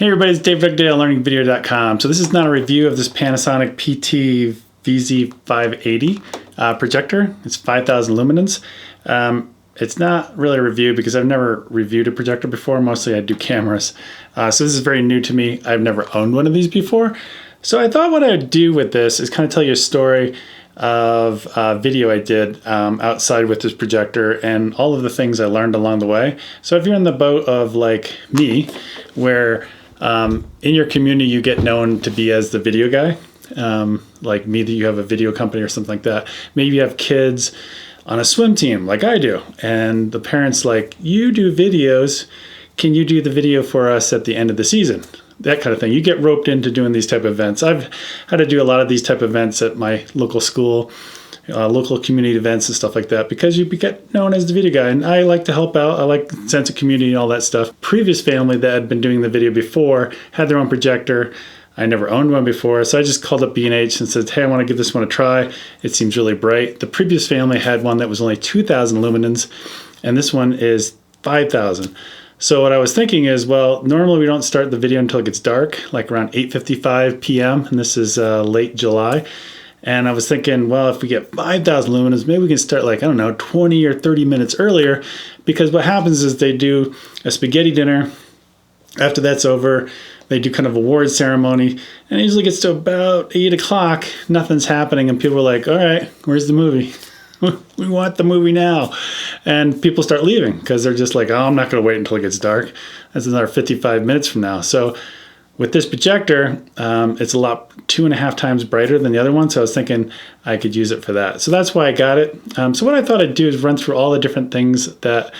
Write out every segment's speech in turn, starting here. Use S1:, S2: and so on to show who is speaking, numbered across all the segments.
S1: Hey everybody, it's Dave Dugdale, learningvideo.com. So this is not a review of this Panasonic PT-VZ580 projector. It's 5,000 lumens. It's not really a review because I've never reviewed a projector before. Mostly I do cameras. So this is very new to me. I've never owned one of these before. So I thought what I would do with this is kind of tell you a story of a video I did outside with this projector and all of the things I learned along the way. So if you're in the boat of like me, where in your community you get known to be as the video guy, like me, that you have a video company or something like that. Maybe you have kids on a swim team like I do, and the parents like, you do videos, can you do the video for us at the end of the season? That kind of thing. You get roped into doing these type of events. I've had to do a lot of these type of events at my local school, local community events and stuff like that, because you get known as the video guy, and I like to help out. I like the sense of community and all that stuff. Previous family that had been doing the video before had their own projector. I never owned one before, so I just called up B&H and said, hey, I want to give this one a try. It seems really bright. The previous family had one that was only 2,000 lumens, and this one is 5,000. So what I was thinking is, well, normally we don't start the video until it gets dark, like around 8:55 p.m., and this is late July. And I was thinking, well, if we get 5,000 lumens, maybe we can start like, I don't know, 20 or 30 minutes earlier, because what happens is they do a spaghetti dinner. After that's over, they do kind of award ceremony, and it usually gets to about 8 o'clock, nothing's happening, and people are like, all right, where's the movie? We want the movie now. And people start leaving because they're just like, oh, I'm not going to wait until it gets dark. That's another 55 minutes from now. So with this projector, it's a lot 2.5 times brighter than the other one. So I was thinking I could use it for that. So that's why I got it. So what I thought I'd do is run through all the different things that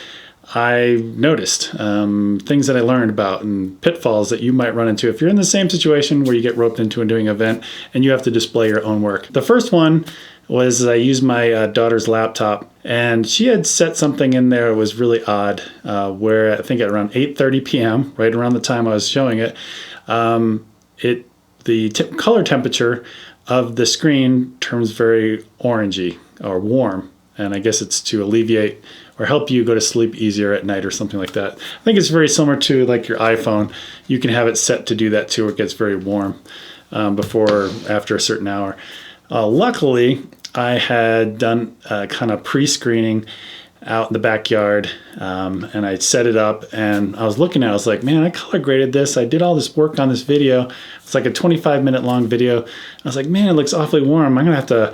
S1: I noticed, things that I learned about, and pitfalls that you might run into if you're in the same situation where you get roped into doing an event and you have to display your own work. The first one was I used my daughter's laptop, and she had set something in there that was really odd, where I think at around 8:30 p.m., right around the time I was showing it, the color temperature of the screen turns very orangey or warm, and I guess it's to alleviate or help you go to sleep easier at night or something like that. I think it's very similar to like your iPhone. You can have it set to do that too, where it gets very warm before or after a certain hour. Luckily, I had done kind of pre-screening out in the backyard, and I set it up, and I was looking at it, I was like, man, I color graded this. I did all this work on this video. It's like a 25-minute long video. I was like, man, it looks awfully warm. I'm gonna have to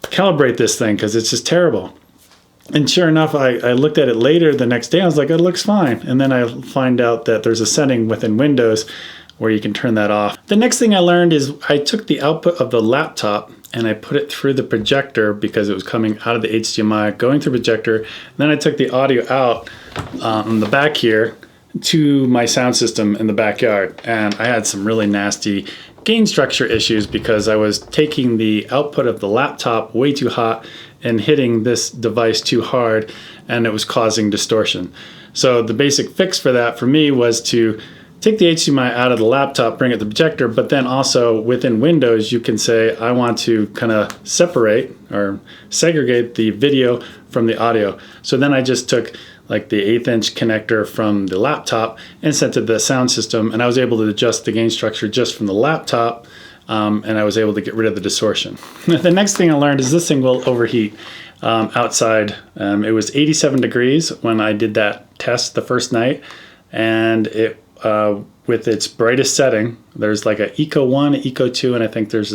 S1: calibrate this thing because it's just terrible. And sure enough, I looked at it later the next day. I was like, it looks fine. And then I find out that there's a setting within Windows where you can turn that off. The next thing I learned is I took the output of the laptop and I put it through the projector because it was coming out of the HDMI, going through projector. And then I took the audio out on the back here to my sound system in the backyard. And I had some really nasty gain structure issues because I was taking the output of the laptop way too hot and hitting this device too hard, and it was causing distortion. So the basic fix for that for me was to take the HDMI out of the laptop, bring it to the projector, but then also within Windows, you can say, I want to kind of separate or segregate the video from the audio. So then I just took like the 1/8" connector from the laptop and sent it to the sound system, and I was able to adjust the gain structure just from the laptop, and I was able to get rid of the distortion. The next thing I learned is this thing will overheat outside. It was 87 degrees when I did that test the first night, and it with its brightest setting, there's like a Eco 1, Eco 2, and I think there's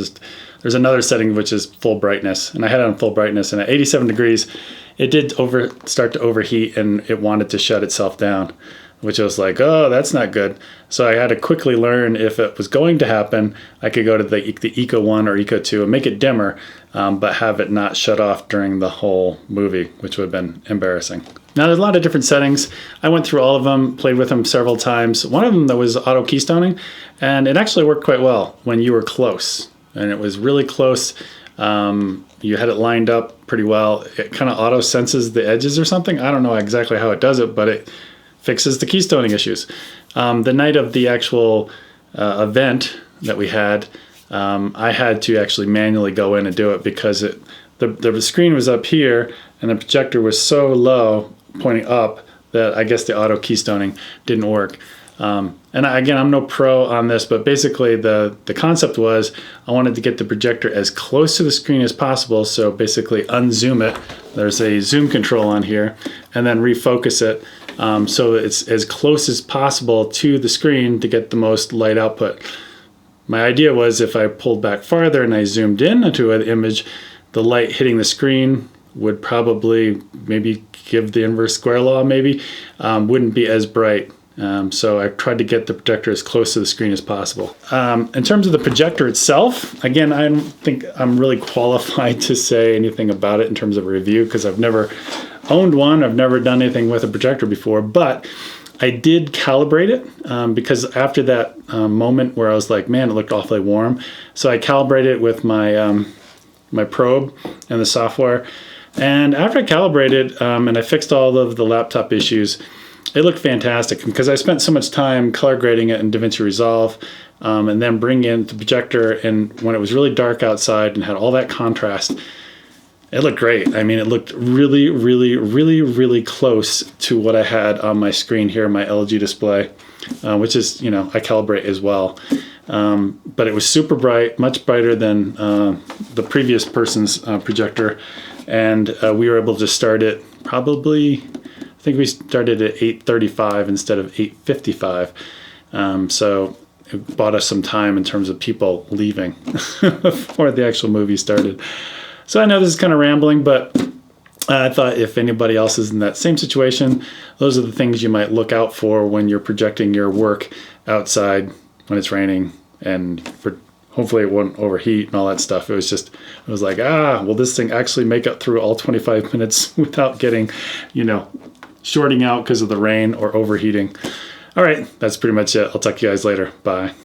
S1: another setting which is full brightness, and I had it on full brightness, and at 87 degrees it did start to overheat, and it wanted to shut itself down, which I was like, oh, that's not good. So I had to quickly learn, if it was going to happen, I could go to the Eco 1 or Eco 2 and make it dimmer, but have it not shut off during the whole movie, which would have been embarrassing. Now, there's a lot of different settings. I went through all of them, played with them several times. One of them that was auto keystoning, and it actually worked quite well when you were close, and it was really close. You had it lined up pretty well. It kind of auto senses the edges or something. I don't know exactly how it does it, but it fixes the keystoning issues. The night of the actual event that we had, I had to actually manually go in and do it because the screen was up here and the projector was so low pointing up that I guess the auto keystoning didn't work. And again, I'm no pro on this, but basically the concept was I wanted to get the projector as close to the screen as possible. So basically unzoom it. There's a zoom control on here, and then refocus it. So it's as close as possible to the screen to get the most light output. My idea was if I pulled back farther and I zoomed in onto an image, the light hitting the screen would probably maybe give the inverse square law, maybe, wouldn't be as bright. So I tried to get the projector as close to the screen as possible. In terms of the projector itself, again, I don't think I'm really qualified to say anything about it in terms of a review because I've never owned one. I've never done anything with a projector before, but I did calibrate it because after that moment where I was like, man, it looked awfully warm. So I calibrated it with my, my probe and the software. And after I calibrated and I fixed all of the laptop issues, it looked fantastic because I spent so much time color grading it in DaVinci Resolve and then bringing in the projector, and when it was really dark outside and had all that contrast, it looked great. I mean, it looked really, really, really, really close to what I had on my screen here, my LG display, which is, you know, I calibrate as well. But it was super bright, much brighter than the previous person's projector. And we were able to start it probably, I think we started at 8:35 instead of 8:55. So it bought us some time in terms of people leaving before the actual movie started. So I know this is kind of rambling, but I thought if anybody else is in that same situation, those are the things you might look out for when you're projecting your work outside when it's raining, and hopefully it won't overheat and all that stuff. It was like, will this thing actually make it through all 25 minutes without getting, you know, shorting out because of the rain or overheating? All right, that's pretty much it. I'll talk to you guys later. Bye.